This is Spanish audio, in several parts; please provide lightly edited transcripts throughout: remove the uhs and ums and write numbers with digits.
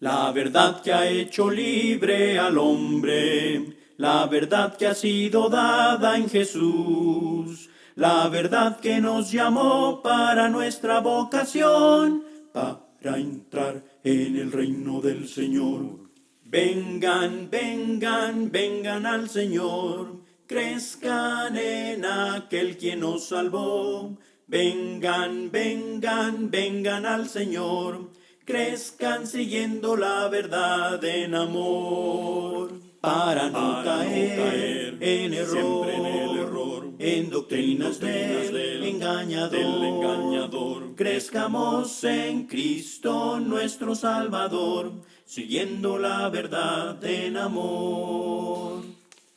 La verdad que ha hecho libre al hombre, la verdad que ha sido dada en Jesús, la verdad que nos llamó para nuestra vocación, para entrar en el reino del Señor. Vengan, vengan, vengan al Señor, crezcan en aquel quien nos salvó. Vengan, vengan, vengan al Señor, crezcan siguiendo la verdad en amor, para no caer en error, en doctrinas del engañador. Crezcamos en Cristo nuestro Salvador, siguiendo la verdad en amor.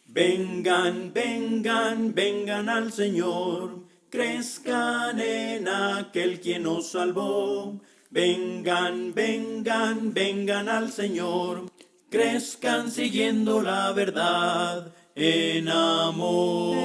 Vengan, vengan, vengan al Señor, crezcan en aquel quien nos salvó. Vengan, vengan, vengan al Señor, crezcan siguiendo la verdad en amor.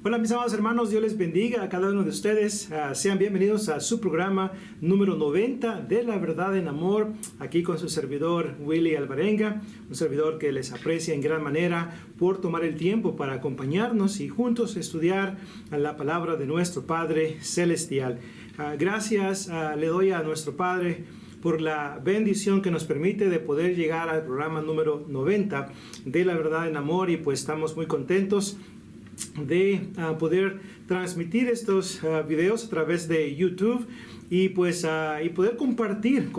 Hola mis amados hermanos, Dios les bendiga a cada uno de ustedes. Sean bienvenidos a su programa número 90 de La Verdad en Amor, aquí con su servidor Willy Alvarenga, un servidor que les aprecia en gran manera por tomar el tiempo para acompañarnos y juntos estudiar la palabra de nuestro Padre Celestial. Gracias le doy a nuestro Padre por la bendición que nos permite de poder llegar al programa número 90 de La Verdad en Amor, y pues estamos muy contentos de poder transmitir estos videos a través de YouTube y pues y poder compartir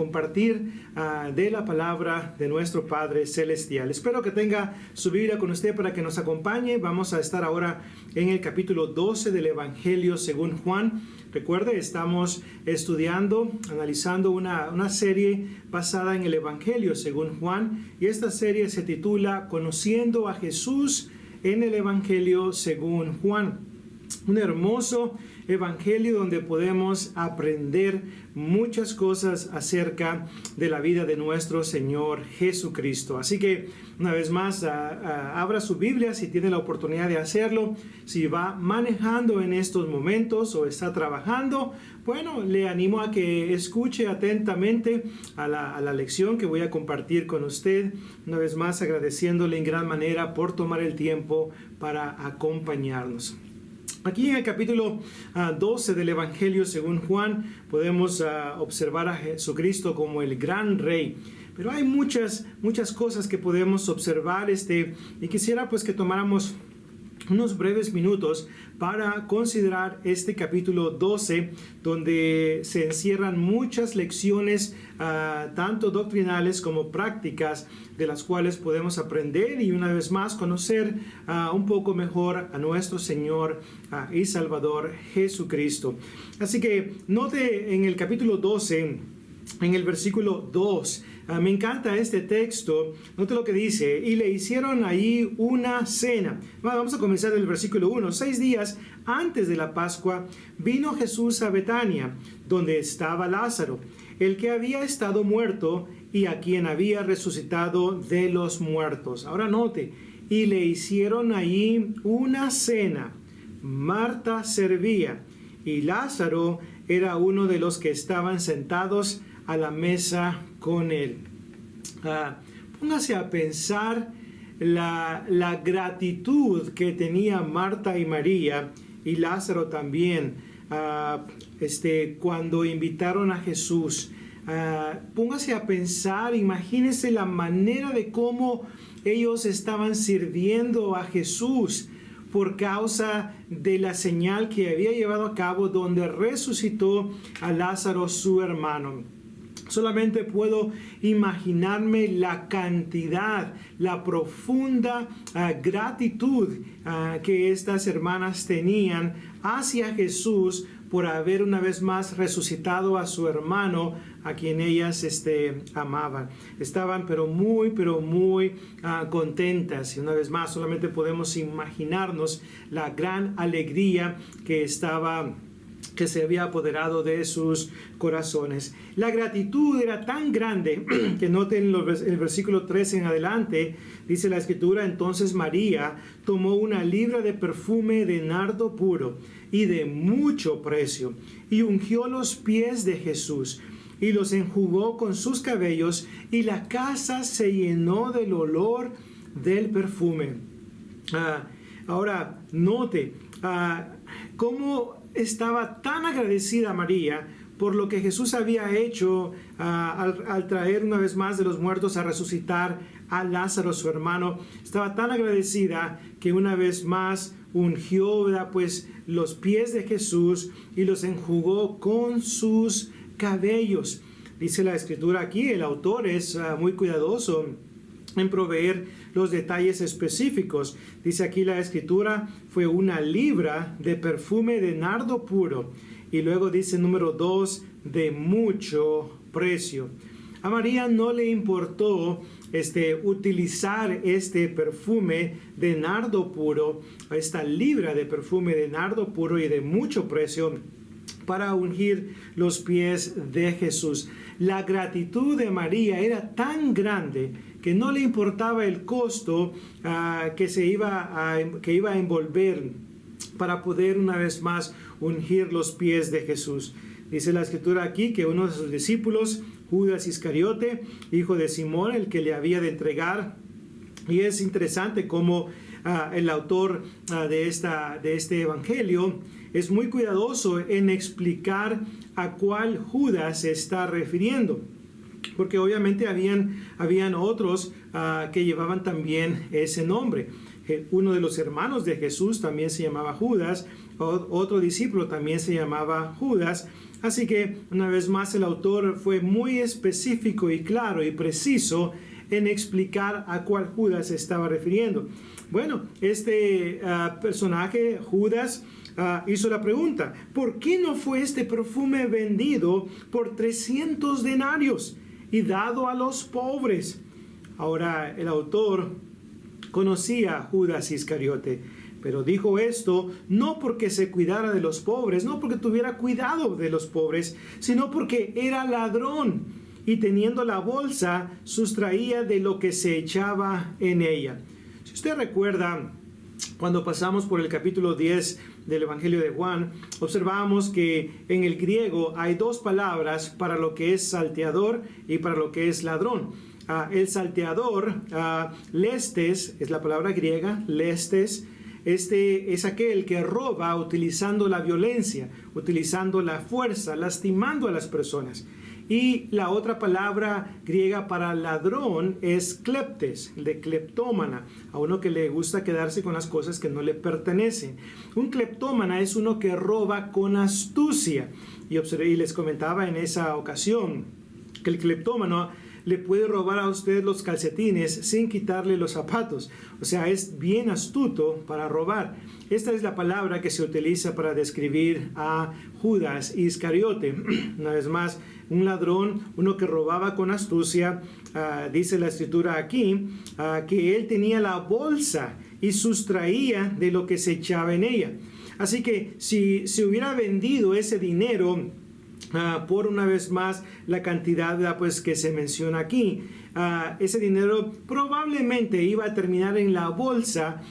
de la palabra de nuestro Padre Celestial. Espero que tenga su Biblia con usted para que nos acompañe. Vamos a estar ahora en el capítulo 12 del Evangelio según Juan. Recuerde, estamos estudiando, analizando una serie basada en el Evangelio según Juan, y esta serie se titula Conociendo a Jesús en el Evangelio según Juan. Un hermoso evangelio donde podemos aprender muchas cosas acerca de la vida de nuestro Señor Jesucristo. Así que una vez más, abra su Biblia si tiene la oportunidad de hacerlo. Si va manejando en estos momentos o está trabajando, bueno, le animo a que escuche atentamente a la lección que voy a compartir con usted. Una vez más, agradeciéndole en gran manera por tomar el tiempo para acompañarnos. Aquí en el capítulo 12 del Evangelio según Juan podemos observar a Jesucristo como el gran rey. Pero hay muchas cosas que podemos observar y quisiera pues que tomáramos unos breves minutos para considerar este capítulo 12, donde se encierran muchas lecciones, tanto doctrinales como prácticas, de las cuales podemos aprender y una vez más conocer un poco mejor a nuestro Señor y Salvador Jesucristo. Así que note en el capítulo 12, en el versículo 2, me encanta este texto. Note lo que dice: y le hicieron ahí una cena. Bueno, vamos a comenzar del versículo 1. 6 días antes de la Pascua vino Jesús a Betania, donde estaba Lázaro, el que había estado muerto y a quien había resucitado de los muertos. Ahora note: y le hicieron ahí una cena. Marta servía y Lázaro era uno de los que estaban sentados a la mesa con él. Póngase a pensar la gratitud que tenía Marta y María, y Lázaro también, cuando invitaron a Jesús. Póngase a pensar, imagínese la manera de cómo ellos estaban sirviendo a Jesús por causa de la señal que había llevado a cabo donde resucitó a Lázaro, su hermano. Solamente puedo imaginarme la cantidad, la profunda gratitud que estas hermanas tenían hacia Jesús por haber una vez más resucitado a su hermano, a quien ellas amaban. Estaban pero muy contentas, y una vez más solamente podemos imaginarnos la gran alegría que estaba que se había apoderado de sus corazones. La gratitud era tan grande que noten el versículo 13 en adelante, dice la escritura: entonces María tomó una libra de perfume de nardo puro y de mucho precio, y ungió los pies de Jesús, y los enjugó con sus cabellos, y la casa se llenó del olor del perfume. Ahora, note cómo estaba tan agradecida María por lo que Jesús había hecho al traer una vez más de los muertos, a resucitar a Lázaro, su hermano. Estaba tan agradecida que una vez más ungió, pues, los pies de Jesús y los enjugó con sus cabellos. Dice la escritura aquí, el autor es muy cuidadoso en proveer los detalles específicos. Dice aquí la escritura: fue una libra de perfume de nardo puro. Y luego dice número 2, de mucho precio. A María no le importó utilizar este perfume de nardo puro, esta libra de perfume de nardo puro y de mucho precio, para ungir los pies de Jesús. La gratitud de María era tan grande que no le importaba el costo que iba a envolver para poder una vez más ungir los pies de Jesús. Dice la escritura aquí que uno de sus discípulos, Judas Iscariote, hijo de Simón, el que le había de entregar. Y es interesante cómo el autor de este evangelio es muy cuidadoso en explicar a cuál Judas se está refiriendo, porque obviamente habían otros que llevaban también ese nombre. Uno de los hermanos de Jesús también se llamaba Judas, otro discípulo también se llamaba Judas. Así que una vez más el autor fue muy específico y claro y preciso en explicar a cuál Judas se estaba refiriendo. Bueno, este personaje, Judas, hizo la pregunta: ¿por qué no fue este perfume vendido por 300 denarios y dado a los pobres? Ahora, el autor conocía a Judas Iscariote, pero dijo esto no porque se cuidara de los pobres, no porque tuviera cuidado de los pobres, sino porque era ladrón y, teniendo la bolsa, sustraía de lo que se echaba en ella. Si usted recuerda, cuando pasamos por el capítulo 10 del Evangelio de Juan, observamos que en el griego hay dos palabras para lo que es salteador y para lo que es ladrón. El salteador, lestes, es la palabra griega, lestes. Es aquel que roba utilizando la violencia, utilizando la fuerza, lastimando a las personas. Y la otra palabra griega para ladrón es kleptes, de kleptómana, a uno que le gusta quedarse con las cosas que no le pertenecen. Un kleptómana es uno que roba con astucia. Y les comentaba en esa ocasión que el kleptómano le puede robar a usted los calcetines sin quitarle los zapatos. O sea, es bien astuto para robar. Esta es la palabra que se utiliza para describir a Judas Iscariote. Una vez más, un ladrón, uno que robaba con astucia. Dice la escritura aquí que él tenía la bolsa y sustraía de lo que se echaba en ella. Así que si se hubiera vendido ese dinero por una vez más la cantidad pues que se menciona aquí, ese dinero probablemente iba a terminar en la bolsa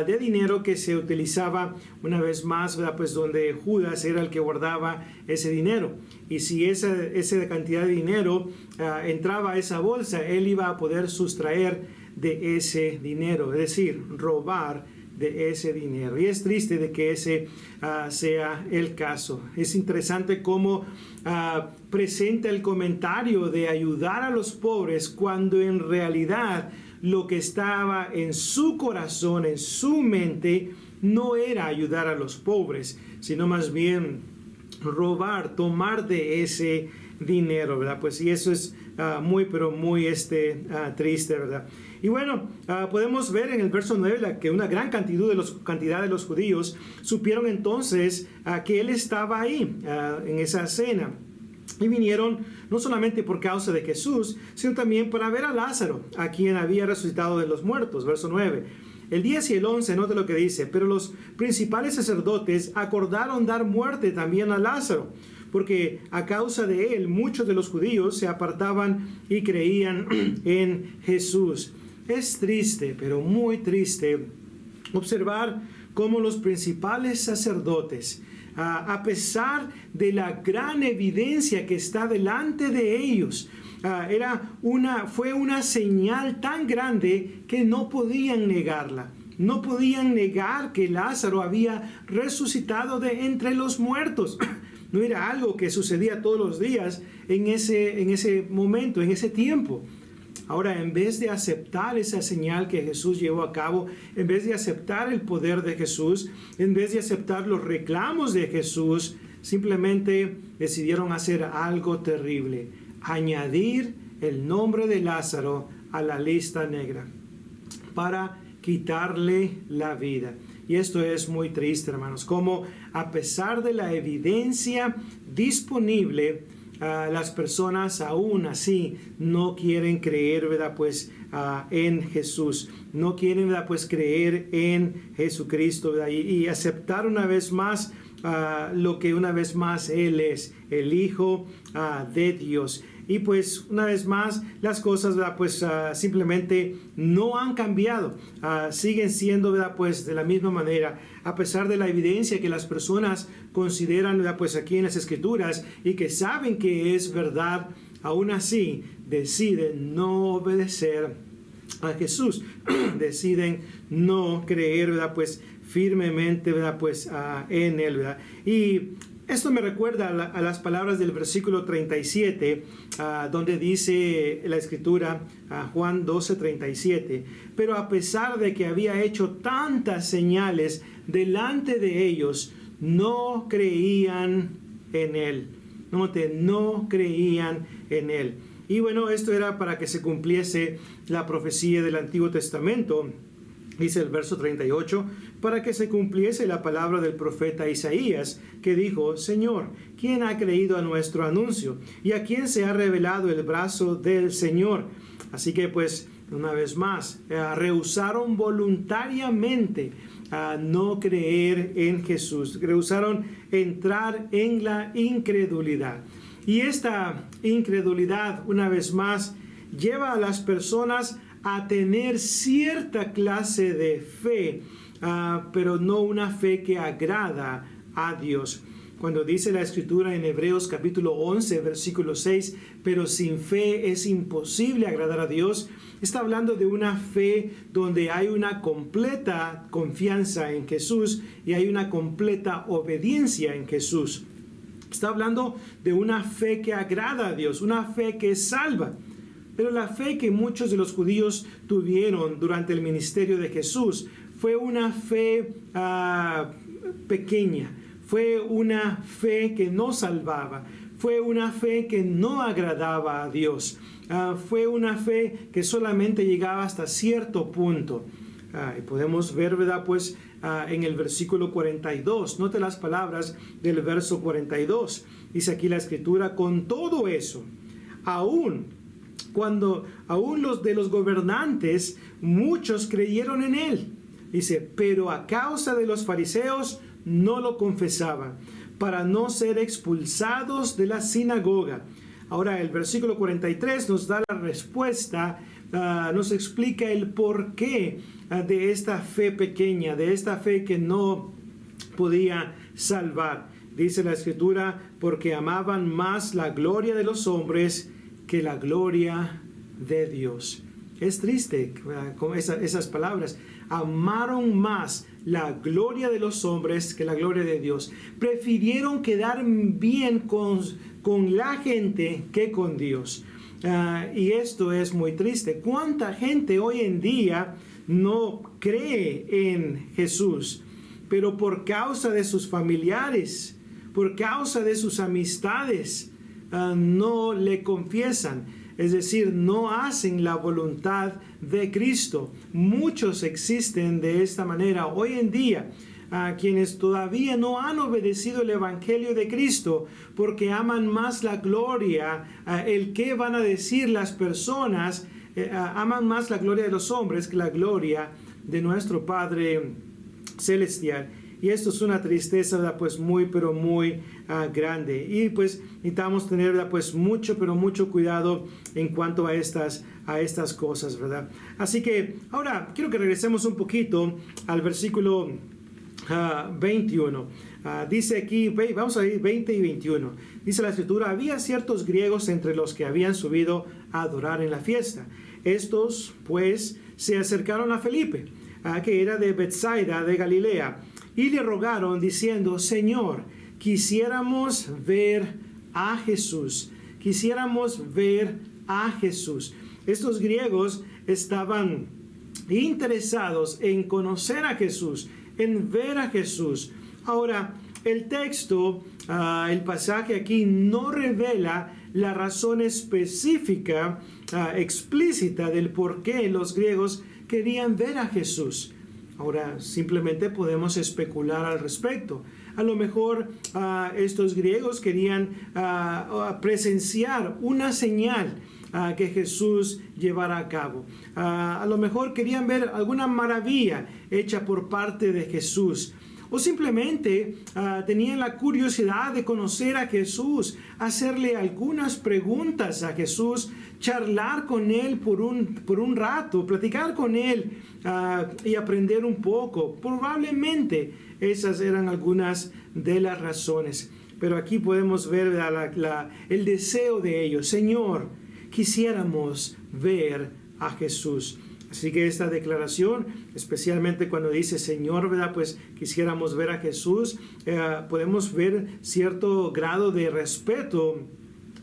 de dinero que se utilizaba una vez más, pues donde Judas era el que guardaba ese dinero. Y si esa cantidad de dinero entraba a esa bolsa, él iba a poder sustraer de ese dinero, es decir, robar de ese dinero. Y es triste de que ese sea el caso. Es interesante cómo presenta el comentario de ayudar a los pobres, cuando en realidad lo que estaba en su corazón, en su mente, no era ayudar a los pobres, sino más bien robar, tomar de ese dinero, ¿verdad? Pues y eso es muy, pero muy triste, ¿verdad? Y bueno, podemos ver en el verso 9 que una gran cantidad de los judíos supieron entonces que él estaba ahí en esa cena. Y vinieron no solamente por causa de Jesús, sino también para ver a Lázaro, a quien había resucitado de los muertos. Verso 9. El 10 y el 11, note lo que dice: pero los principales sacerdotes acordaron dar muerte también a Lázaro, porque a causa de él muchos de los judíos se apartaban y creían en Jesús. Es triste, pero muy triste, observar cómo los principales sacerdotes, a pesar de la gran evidencia que está delante de ellos, fue una señal tan grande que no podían negarla. No podían negar que Lázaro había resucitado de entre los muertos. No era algo que sucedía todos los días en ese momento, en ese tiempo. Ahora, en vez de aceptar esa señal que Jesús llevó a cabo, en vez de aceptar el poder de Jesús, en vez de aceptar los reclamos de Jesús, simplemente decidieron hacer algo terrible: añadir el nombre de Lázaro a la lista negra para quitarle la vida. Y esto es muy triste, hermanos, como a pesar de la evidencia disponible, las personas aún así no quieren creer, ¿verdad? Pues en Jesús, no quieren, ¿verdad? Pues creer en Jesucristo, ¿verdad? Y aceptar una vez más lo que una vez más Él es, el Hijo de Dios. Y pues una vez más las cosas, ¿verdad? Pues simplemente no han cambiado, siguen siendo, ¿verdad? Pues de la misma manera, a pesar de la evidencia que las personas consideran, ¿verdad? Pues aquí en las Escrituras, y que saben que es verdad, aún así deciden no obedecer a Jesús, deciden no creer, ¿verdad? Pues firmemente, ¿verdad? Pues en Él, ¿verdad? Y esto me recuerda a las palabras del versículo 37, donde dice la Escritura, Juan 12:37, pero a pesar de que había hecho tantas señales delante de ellos, no creían en Él. Note, no creían en Él. Y bueno, esto era para que se cumpliese la profecía del Antiguo Testamento. Dice el verso 38, para que se cumpliese la palabra del profeta Isaías, que dijo: Señor, ¿quién ha creído a nuestro anuncio? ¿Y a quién se ha revelado el brazo del Señor? Así que pues, una vez más, rehusaron voluntariamente a no creer en Jesús. Rehusaron entrar en la incredulidad. Y esta incredulidad, una vez más, lleva a las personas a tener cierta clase de fe, pero no una fe que agrada a Dios. Cuando dice la Escritura en Hebreos capítulo 11, versículo 6, pero sin fe es imposible agradar a Dios, está hablando de una fe donde hay una completa confianza en Jesús y hay una completa obediencia en Jesús. Está hablando de una fe que agrada a Dios, una fe que salva. Pero la fe que muchos de los judíos tuvieron durante el ministerio de Jesús fue una fe pequeña, fue una fe que no salvaba, fue una fe que no agradaba a Dios, fue una fe que solamente llegaba hasta cierto punto. Y podemos ver, ¿verdad? Pues en el versículo 42, note las palabras del verso 42, dice aquí la Escritura: con todo eso, aún los de los gobernantes, muchos creyeron en él. Dice, pero a causa de los fariseos no lo confesaban, para no ser expulsados de la sinagoga. Ahora el versículo 43 nos da la respuesta, nos explica el porqué de esta fe pequeña, de esta fe que no podía salvar. Dice la Escritura, porque amaban más la gloria de los hombres que la gloria de Dios. Es triste con esas palabras. Amaron más la gloria de los hombres que la gloria de Dios. Prefirieron quedar bien con la gente que con Dios. Y esto es muy triste. ¿Cuánta gente hoy en día no cree en Jesús? Pero por causa de sus familiares, por causa de sus amistades, no le confiesan, es decir, no hacen la voluntad de Cristo. Muchos existen de esta manera hoy en día, quienes todavía no han obedecido el Evangelio de Cristo, porque aman más la gloria, el que van a decir las personas, aman más la gloria de los hombres que la gloria de nuestro Padre Celestial. Y esto es una tristeza, ¿verdad? Pues muy, pero muy grande. Y pues necesitamos tener, ¿verdad? Pues mucho, pero mucho cuidado en cuanto a estas cosas, ¿verdad? Así que ahora quiero que regresemos un poquito al versículo 21. Dice aquí, vamos a ir 20 y 21. Dice la Escritura: había ciertos griegos entre los que habían subido a adorar en la fiesta. Estos, pues, se acercaron a Felipe, que era de Betsaida de Galilea, y le rogaron diciendo: Señor, quisiéramos ver a Jesús. Quisiéramos ver a Jesús. Estos griegos estaban interesados en conocer a Jesús, en ver a Jesús. Ahora, el texto, el pasaje aquí no revela la razón específica, explícita del por qué los griegos querían ver a Jesús. Ahora, simplemente podemos especular al respecto. A lo mejor estos griegos querían presenciar una señal que Jesús llevara a cabo. A lo mejor querían ver alguna maravilla hecha por parte de Jesús. O simplemente tenían la curiosidad de conocer a Jesús, hacerle algunas preguntas a Jesús, charlar con Él por un rato, platicar con Él y aprender un poco. Probablemente esas eran algunas de las razones. Pero aquí podemos ver el deseo de ellos. Señor, quisiéramos ver a Jesús. Así que esta declaración, especialmente cuando dice Señor, ¿verdad? Pues quisiéramos ver a Jesús, podemos ver cierto grado de respeto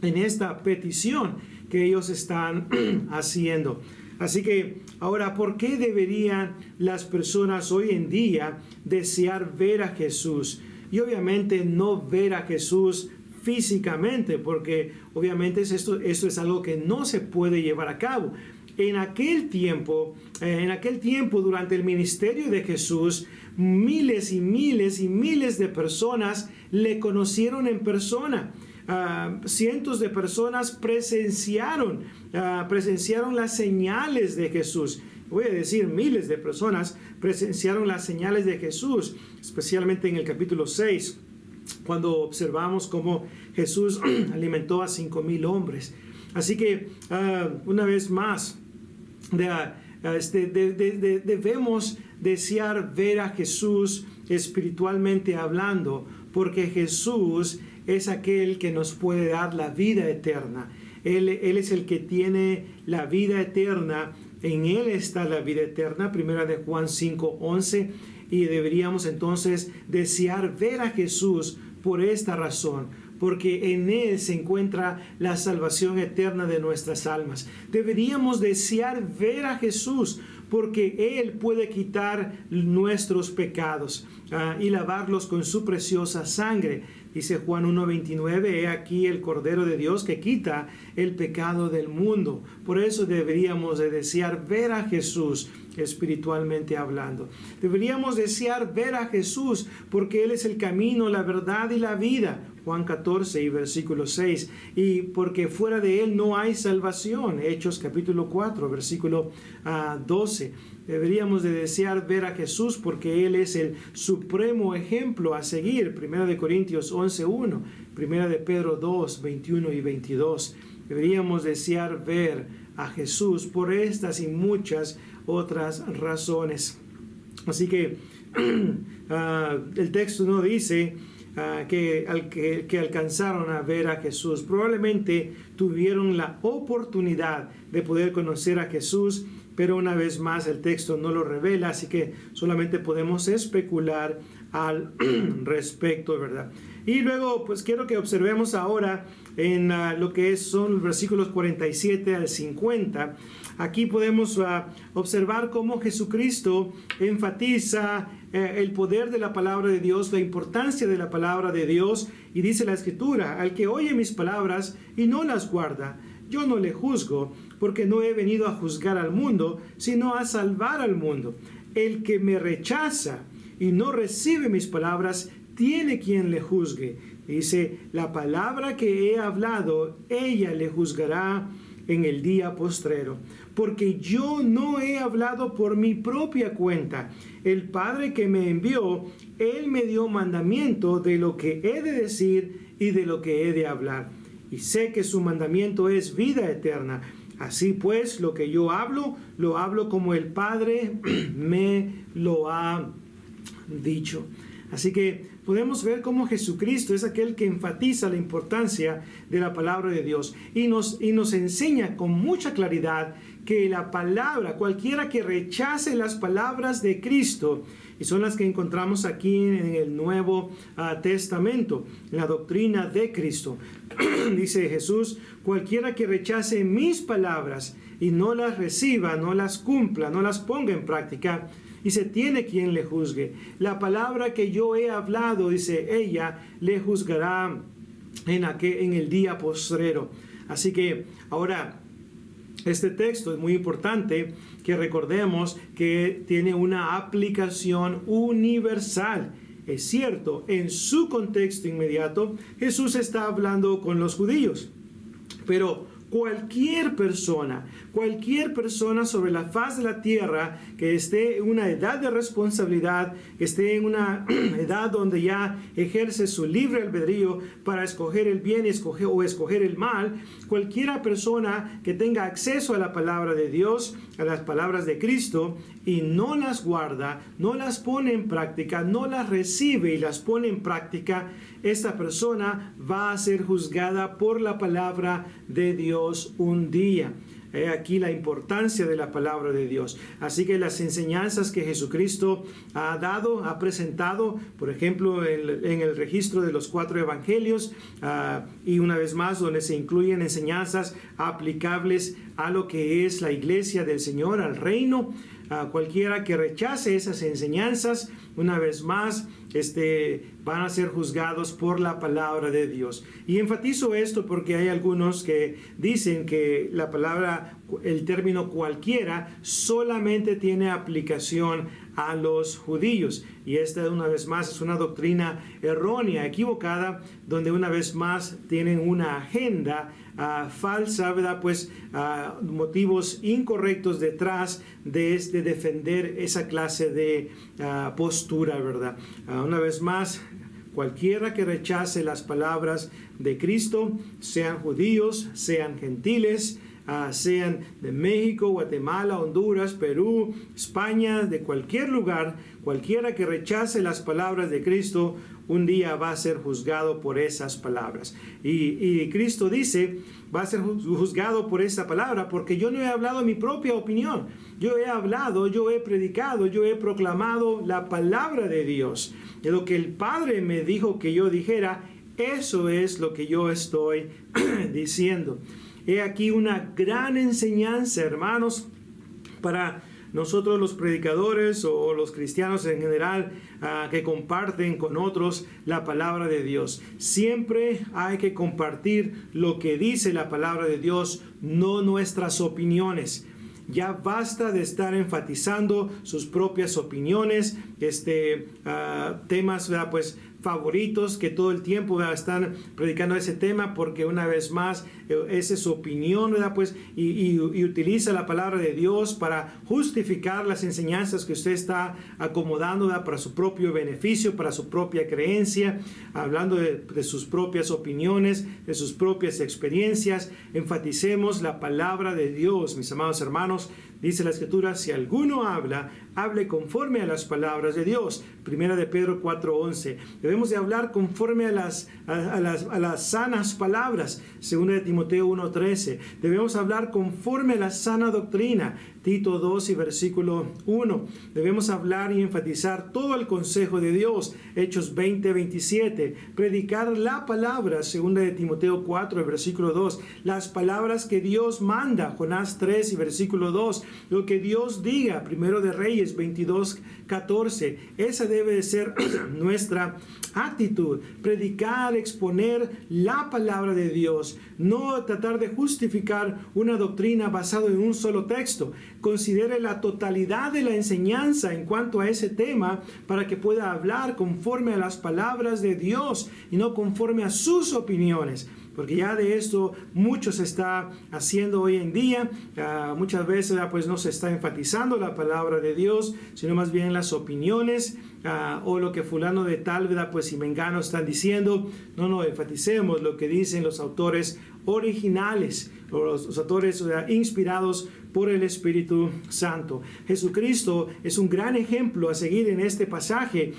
en esta petición que ellos están haciendo. Así que ahora, ¿por qué deberían las personas hoy en día desear ver a Jesús? Y obviamente no ver a Jesús físicamente, porque obviamente esto es algo que no se puede llevar a cabo. En aquel tiempo, durante el ministerio de Jesús, miles y miles y miles de personas le conocieron en persona. Cientos de personas presenciaron las señales de Jesús. Voy a decir, miles de personas presenciaron las señales de Jesús, especialmente en el capítulo 6, cuando observamos cómo Jesús alimentó a 5,000 hombres. Así que, una vez más, debemos desear ver a Jesús espiritualmente hablando, porque Jesús es aquel que nos puede dar la vida eterna. Él es el que tiene la vida eterna. En Él está la vida eterna, primera de Juan 5:11, y deberíamos entonces desear ver a Jesús por esta razón, porque en Él se encuentra la salvación eterna de nuestras almas. Deberíamos desear ver a Jesús, porque Él puede quitar nuestros pecados y lavarlos con su preciosa sangre. Dice Juan 1:29, he aquí el Cordero de Dios que quita el pecado del mundo. Por eso deberíamos de desear ver a Jesús espiritualmente hablando. Deberíamos desear ver a Jesús porque Él es el camino, la verdad y la vida. Juan 14 y versículo 6. Y porque fuera de Él no hay salvación. Hechos capítulo 4, versículo 12. Deberíamos de desear ver a Jesús porque Él es el supremo ejemplo a seguir. 1 Corintios 11:1, 1 Pedro 2, 21 y 22. Deberíamos desear ver a Jesús por estas y muchas otras razones. Así que el texto no dice que alcanzaron a ver a Jesús. Probablemente tuvieron la oportunidad de poder conocer a Jesús, pero una vez más el texto no lo revela, así que solamente podemos especular al respecto, ¿verdad? Y luego, pues quiero que observemos ahora en lo que son los versículos 47 al 50. Aquí podemos observar cómo Jesucristo enfatiza el poder de la palabra de Dios, la importancia de la palabra de Dios, y dice la Escritura: al que oye mis palabras y no las guarda, yo no le juzgo, porque no he venido a juzgar al mundo, sino a salvar al mundo. El que me rechaza y no recibe mis palabras, tiene quien le juzgue. Dice, la palabra que he hablado, ella le juzgará en el día postrero. Porque yo no he hablado por mi propia cuenta. El Padre que me envió, Él me dio mandamiento de lo que he de decir y de lo que he de hablar. Y sé que su mandamiento es vida eterna. Así pues, lo que yo hablo, lo hablo como el Padre me lo ha dicho. Así que podemos ver cómo Jesucristo es aquel que enfatiza la importancia de la palabra de Dios y nos enseña con mucha claridad que la palabra, cualquiera que rechace las palabras de Cristo, y son las que encontramos aquí en el Nuevo Testamento, la doctrina de Cristo. Dice Jesús, cualquiera que rechace mis palabras y no las reciba, no las cumpla, no las ponga en práctica, dice, tiene quien le juzgue. La palabra que yo he hablado, dice ella, le juzgará en el día postrero. Así que ahora, este texto es muy importante que recordemos que tiene una aplicación universal. Es cierto, en su contexto inmediato, Jesús está hablando con los judíos, pero cualquier persona sobre la faz de la tierra que esté en una edad de responsabilidad, que esté en una edad donde ya ejerce su libre albedrío para escoger el bien o escoger el mal, cualquiera persona que tenga acceso a la palabra de Dios, a las palabras de Cristo, y no las guarda, no las pone en práctica, no las recibe y las pone en práctica, esta persona va a ser juzgada por la palabra de Dios un día. He aquí la importancia de la palabra de Dios. Así que las enseñanzas que Jesucristo ha dado, ha presentado, por ejemplo, en el registro de los 4 evangelios, y una vez más donde se incluyen enseñanzas aplicables a lo que es la iglesia del Señor, al reino. Cualquiera que rechace esas enseñanzas, una vez más, van a ser juzgados por la palabra de Dios. Y enfatizo esto porque hay algunos que dicen que la palabra, el término cualquiera, solamente tiene aplicación a los judíos. Y esta, una vez más, es una doctrina errónea, equivocada, donde una vez más tienen una agenda falsa, ¿verdad? Pues motivos incorrectos detrás de defender esa clase de postura, ¿verdad? Una vez más, cualquiera que rechace las palabras de Cristo, sean judíos, sean gentiles, sean de México, Guatemala, Honduras, Perú, España, de cualquier lugar, cualquiera que rechace las palabras de Cristo, un día va a ser juzgado por esas palabras. Y Cristo dice, va a ser juzgado por esa palabra, porque yo no he hablado mi propia opinión. Yo he hablado, yo he predicado, yo he proclamado la palabra de Dios. De lo que el Padre me dijo que yo dijera, eso es lo que yo estoy diciendo. He aquí una gran enseñanza, hermanos, para nosotros los predicadores o los cristianos en general que comparten con otros la palabra de Dios. Siempre hay que compartir lo que dice la palabra de Dios, no nuestras opiniones. Ya basta de estar enfatizando sus propias opiniones, temas, ¿verdad? Pues favoritos que todo el tiempo están predicando ese tema, porque una vez más esa es su opinión, ¿verdad? Pues y utiliza la palabra de Dios para justificar las enseñanzas que usted está acomodando, ¿verdad? Para su propio beneficio, para su propia creencia, hablando de sus propias opiniones, de sus propias experiencias. Enfaticemos la palabra de Dios, mis amados hermanos. Dice la Escritura, si alguno habla, hable conforme a las palabras de Dios. Primera de Pedro 4:11. Debemos de hablar conforme a las sanas palabras. Segunda de Timoteo 1:13. Debemos hablar conforme a la sana doctrina. Tito 2 y versículo 1. Debemos hablar y enfatizar todo el consejo de Dios. Hechos 20:27. Predicar la palabra. Segunda de Timoteo 4 y versículo 2. Las palabras que Dios manda. Jonás 3 y versículo 2. Lo que Dios diga. Primero de Reyes 22:14. Esa debe de ser nuestra actitud. Predicar, exponer la palabra de Dios. No tratar de justificar una doctrina basada en un solo texto. Considere la totalidad de la enseñanza en cuanto a ese tema para que pueda hablar conforme a las palabras de Dios y no conforme a sus opiniones. porque ya de esto mucho se está haciendo hoy en día. Muchas veces pues no se está enfatizando la palabra de Dios, sino más bien las opiniones o lo que fulano de tal, ¿verdad? Pues si mengano están diciendo. No, enfaticemos lo que dicen los autores originales, o los autores inspirados por el Espíritu Santo. Jesucristo es un gran ejemplo a seguir en este pasaje,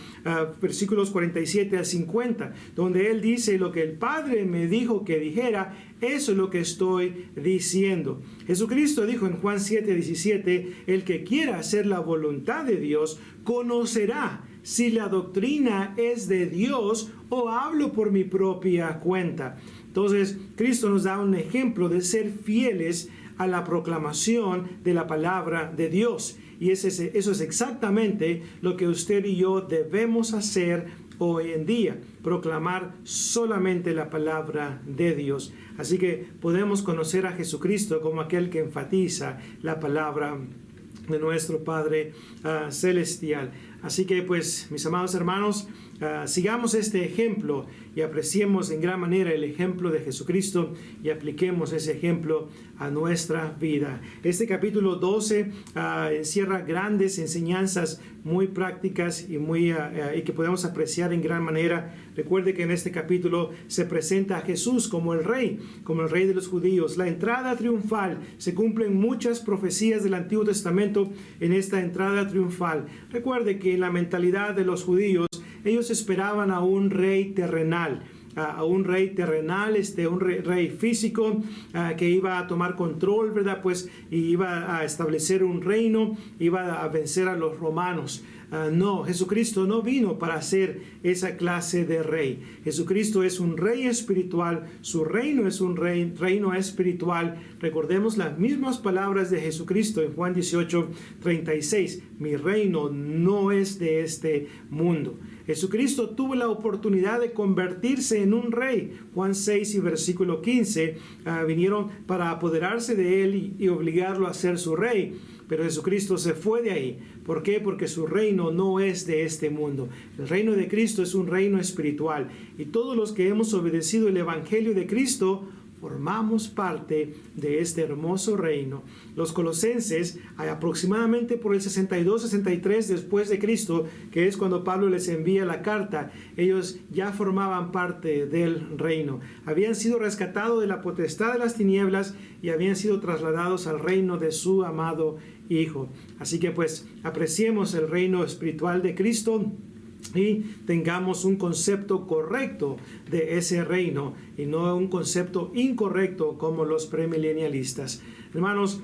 versículos 47 al 50, donde Él dice: lo que el Padre me dijo que dijera, eso es lo que estoy diciendo. Jesucristo dijo en Juan 7:17, el que quiera hacer la voluntad de Dios, conocerá si la doctrina es de Dios o hablo por mi propia cuenta. Entonces, Cristo nos da un ejemplo de ser fieles a la proclamación de la palabra de Dios. Y eso es exactamente lo que usted y yo debemos hacer hoy en día, proclamar solamente la palabra de Dios. Así que podemos conocer a Jesucristo como aquel que enfatiza la palabra de nuestro Padre celestial. Así que pues, mis amados hermanos, sigamos este ejemplo y apreciemos en gran manera el ejemplo de Jesucristo y apliquemos ese ejemplo a nuestra vida. Este capítulo 12 encierra grandes enseñanzas muy prácticas y que podemos apreciar en gran manera. Recuerde que en este capítulo se presenta a Jesús como el rey de los judíos. La entrada triunfal, se cumplen muchas profecías del Antiguo Testamento en esta entrada triunfal. Recuerde que en la mentalidad de los judíos, ellos esperaban a un rey terrenal, un rey físico que iba a tomar control, ¿verdad? Pues y iba a establecer un reino, iba a vencer a los romanos. No, Jesucristo no vino para ser esa clase de rey. Jesucristo es un rey espiritual, su reino es un reino espiritual. Recordemos las mismas palabras de Jesucristo en Juan 18:36. Mi reino no es de este mundo. Jesucristo tuvo la oportunidad de convertirse en un rey. Juan 6 y versículo 15 vinieron para apoderarse de él y obligarlo a ser su rey. Pero Jesucristo se fue de ahí. ¿Por qué? Porque su reino no es de este mundo. El reino de Cristo es un reino espiritual. Y todos los que hemos obedecido el Evangelio de Cristo formamos parte de este hermoso reino. Los colosenses, aproximadamente por el 62-63 después de Cristo, que es cuando Pablo les envía la carta, ellos ya formaban parte del reino. Habían sido rescatados de la potestad de las tinieblas y habían sido trasladados al reino de su amado Hijo. Así que pues apreciemos el reino espiritual de Cristo y tengamos un concepto correcto de ese reino y no un concepto incorrecto como los premilenialistas. Hermanos,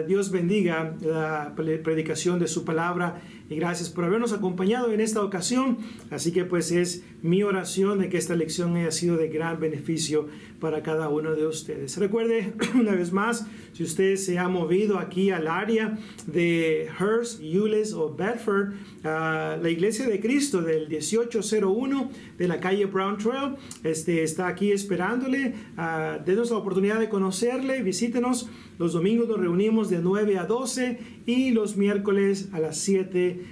Dios bendiga la predicación de su palabra y gracias por habernos acompañado en esta ocasión. Así que pues es mi oración de que esta lección haya sido de gran beneficio para cada uno de ustedes. Recuerde una vez más, si usted se ha movido aquí al área de Hearst, Euless o Bedford, la Iglesia de Cristo del 1801 de la calle Brown Trail está aquí esperándole. Denos la oportunidad de conocerle, visítenos. Los domingos nos reunimos de 9 a 12 y los miércoles a las 7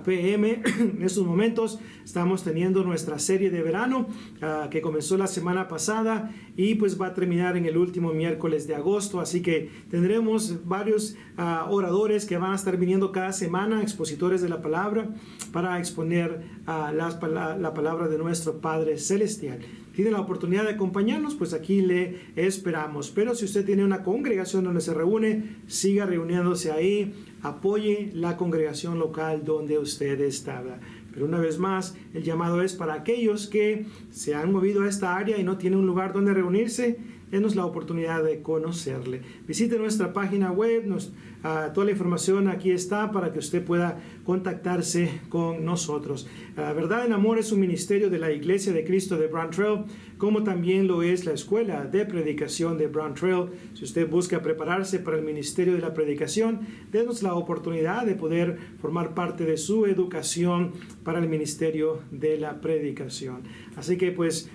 p.m. En estos momentos estamos teniendo nuestra serie de verano que comenzó la semana pasada y pues va a terminar en el último miércoles de agosto. Así que tendremos varios oradores que van a estar viniendo cada semana, expositores de la palabra, para exponer la palabra de nuestro Padre Celestial. Tiene la oportunidad de acompañarnos, pues aquí le esperamos. Pero si usted tiene una congregación donde se reúne, siga reuniéndose ahí, apoye la congregación local donde usted está. Pero una vez más, el llamado es para aquellos que se han movido a esta área y no tienen un lugar donde reunirse, denos la oportunidad de conocerle. Visite nuestra página web, toda la información aquí está para que usted pueda contactarse con nosotros. La Verdad en Amor es un ministerio de la Iglesia de Cristo de Brown Trail, como también lo es la Escuela de Predicación de Brown Trail. Si usted busca prepararse para el ministerio de la predicación, denos la oportunidad de poder formar parte de su educación para el ministerio de la predicación. Así que pues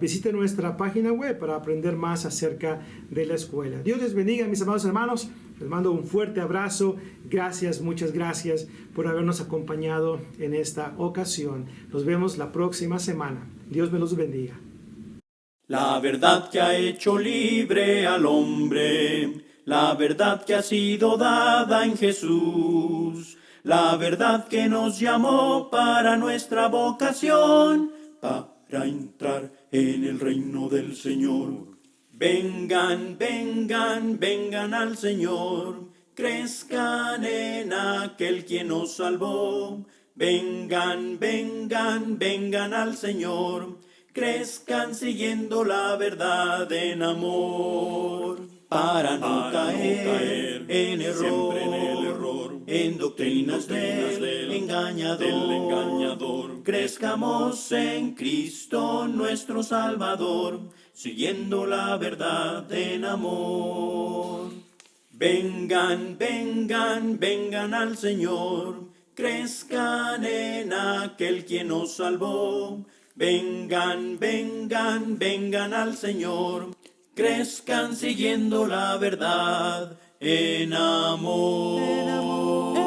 visite nuestra página web para aprender más acerca de la escuela. Dios les bendiga, mis amados hermanos. Les mando un fuerte abrazo. Gracias, muchas gracias por habernos acompañado en esta ocasión. Nos vemos la próxima semana. Dios me los bendiga. La verdad que ha hecho libre al hombre, la verdad que ha sido dada en Jesús, la verdad que nos llamó para nuestra vocación, para entrar en el reino del Señor. Vengan, vengan, vengan al Señor, crezcan en aquel quien nos salvó. Vengan, vengan, vengan al Señor, crezcan siguiendo la verdad en amor, para no caer en error, en doctrinas del engañador. Crezcamos en Cristo nuestro Salvador, siguiendo la verdad en amor. Vengan, vengan, vengan al Señor, crezcan en aquel quien nos salvó. Vengan, vengan, vengan al Señor, crezcan siguiendo la verdad en amor.